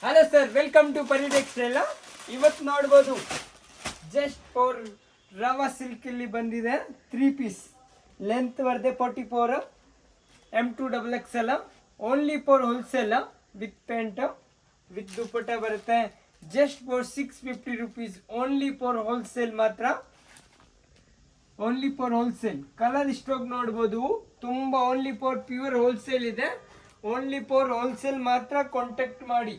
Hello sir, welcome to ಪರಿ textile. ಇವತ್ತು ನೋಡ್ಬೋದು ಜಸ್ಟ್ ಫಾರ್ ರವಾ ಸಿಲ್ಕ್ ಇಲ್ಲಿ ಬಂದಿದೆ 3 ಪೀಸ್. ಲೆಂತ್ ಬರುತ್ತೆ 44, M2XXL, only for wholesale with pant with dupatta ಬರುತ್ತೆ. Just for 650 rupees, only for wholesale ಮಾತ್ರ, only for wholesale. Colour stock ನೋಡ್ಬೋದು ತುಂಬ, ಓನ್ಲಿ ಫಾರ್ ಪ್ಯೂರ್ ಹೋಲ್ಸೇಲ್ ಇದೆ. ಓನ್ಲಿ ಫಾರ್ ಹೋಲ್ಸೇಲ್ ಮಾತ್ರ contact ಮಾಡಿ.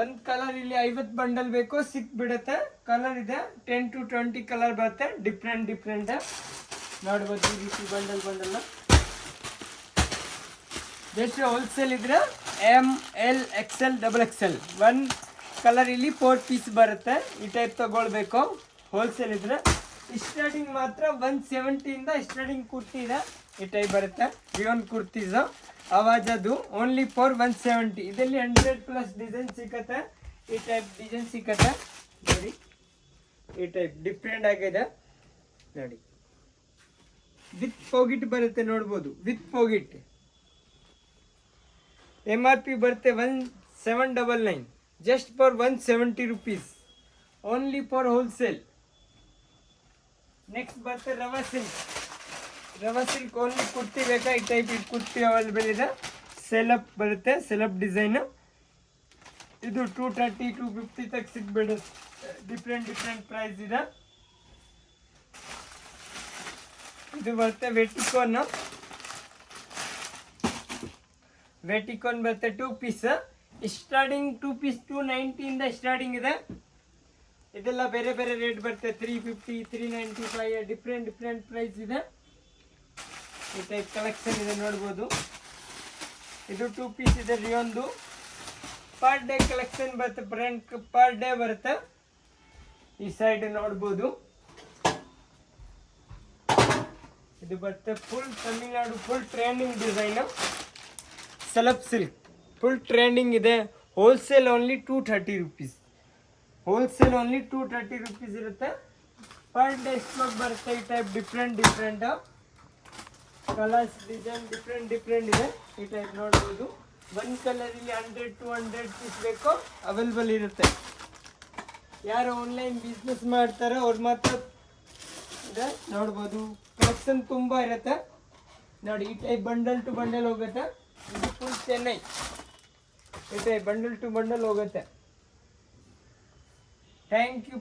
ಒಂದು ಕಲರ್ ಇಲ್ಲಿ 50 ಬಂಡಲ್ ಬೇಕು, ಸಿಕ್ಬಿಡುತ್ತೆ. ಕಲರ್ ಇದೆ 10 to 20 ಕಲರ್ ಬರುತ್ತೆ, ಡಿಫ್ರೆಂಟ್ ನೋಡ್ಬೋದು. ಈ ರೀತಿ ಬಂಡಲ್ ಜಸ್ಟ್ ಹೋಲ್ಸೇಲ್ ಇದ್ರೆ ML XL XXL. ಒಂದು ಕಲರ್ ಇಲ್ಲಿ 4 ಪೀಸ್ ಬರುತ್ತೆ. ಈ ಟೈಪ್ ತಗೊಳ್ಬೇಕು ಹೋಲ್ಸೇಲ್ ಇದ್ರೆ. ಸ್ಟಾರ್ಟಿಂಗ್ ಮಾತ್ರ 170 ಇಂದ ಸ್ಟಾರ್ಟಿಂಗ್ ಕುರ್ತಿ ಇದೆ. ಈ ಟೈಪ್ ಬರುತ್ತೆ ರಿಯೋನ್ ಕುರ್ತೀಸ್. ಆವಾಜ್ ಅದು ಓನ್ಲಿ ಫಾರ್ 170. ಇದರಲ್ಲಿ 100+ ಡಿಸೈನ್ ಸಿಕ್ಕತ್ತೆ. ಈ ಟೈಪ್ ಡಿಸೈನ್ ಸಿಕ್ಕತ್ತೆ ನೋಡಿ. ಈ ಟೈಪ್ ಡಿಫ್ರೆಂಟ್ ಆಗಿದೆ ನೋಡಿ. ವಿತ್ ಪಾಕೆಟ್ ಬರುತ್ತೆ ನೋಡ್ಬೋದು, ವಿತ್ ಪಾಕೆಟ್. MRP ಬರುತ್ತೆ 1799, just for 170 rupees, only for wholesale. Next ಬರುತ್ತೆ ರವಾ ಸಿಲ್ಕ್ ಓನ್ಲಿ ಕುರ್ತಿ ಬೇಕಾ? ಈ ಟೈಪ್ ಕುರ್ತಿ ಅವೈಲೇಬಲ್ ಇದೆ. ಸೆಲಪ್ ಬರುತ್ತೆ, ಸೆಲಪ್ ಡಿಸೈನ್. ಇದು 230 250 ತಕ್ಕ ಸಿಗ್ಬಿಡುತ್ತೆ. ಡಿಫ್ರೆಂಟ್ ಪ್ರೈಸ್ ಇದೆ. ಇದು ಬರುತ್ತೆ ವೆಟಿಕೋನ್ ಬರುತ್ತೆ 2 ಪೀಸ್. ಸ್ಟಾರ್ಟಿಂಗ್ 2 ಪೀಸ್ 290 ಇಂದ ಸ್ಟಾರ್ಟಿಂಗ್ ಇದೆ. ಇದೆಲ್ಲ ಬೇರೆ ರೇಟ್ ಬರುತ್ತೆ, 350 395, ಡಿಫ್ರೆಂಟ್ ಪ್ರೈಸ್ ಇದೆ. ಈ ಟೈಪ್ ಕಲೆಕ್ಷನ್ ಇದೆ ನೋಡ್ಬೋದು. ಇದು 2 ಪೀಸ್ ಇದೆ ರಿಯೋನ್ದು. ಪರ್ ಡೇ ಕಲೆಕ್ಷನ್ ಬರುತ್ತೆ, ಬ್ರ್ಯಾಂಡ್ ಪರ್ ಡೇ ಬರುತ್ತೆ. ಈ ಸೈಡ್ ನೋಡ್ಬೋದು. ಇದು ಬರುತ್ತೆ full Tamil Nadu, full trending design. ಸೆಲಪ್ ಸಿಲ್ಕ್ ಫುಲ್ ಟ್ರೆಂಡಿಂಗ್ ಇದೆ. Wholesale only 230 rupees, wholesale only 230 rupees ಇರುತ್ತೆ. ಪರ್ ಡೇ ಸ್ಟಾಕ್ ಬರುತ್ತೆ. ಈ type different colours design different ಇದೆ. ಈ ಟೈಪ್ ನೋಡ್ಬೋದು. ಒಂದು ಕಲರ್ ಇಲ್ಲಿ 100 to 100 ಪೀಸ್ ಬೇಕು, ಅವೈಲೇಬಲ್ ಇರುತ್ತೆ. ಯಾರು ಆನ್ಲೈನ್ ಬಿಸ್ನೆಸ್ ಮಾಡ್ತಾರೋ ಅವ್ರು ಮಾತ್ರ ಇದೆ ನೋಡ್ಬೋದು. ಕಲೆಕ್ಷನ್ ತುಂಬ ಇರುತ್ತೆ ನೋಡಿ. ಈ ಟೈಪ್ ಬಂಡಲ್ ಟು ಬಂಡಲ್ ಹೋಗುತ್ತೆ. ಇದು ಫುಲ್ ಚೆನ್ನೈ. ಈ ಟೈಪ್ ಬಂಡಲ್ ಟು ಬಂಡಲ್ ಹೋಗುತ್ತೆ. Thank you.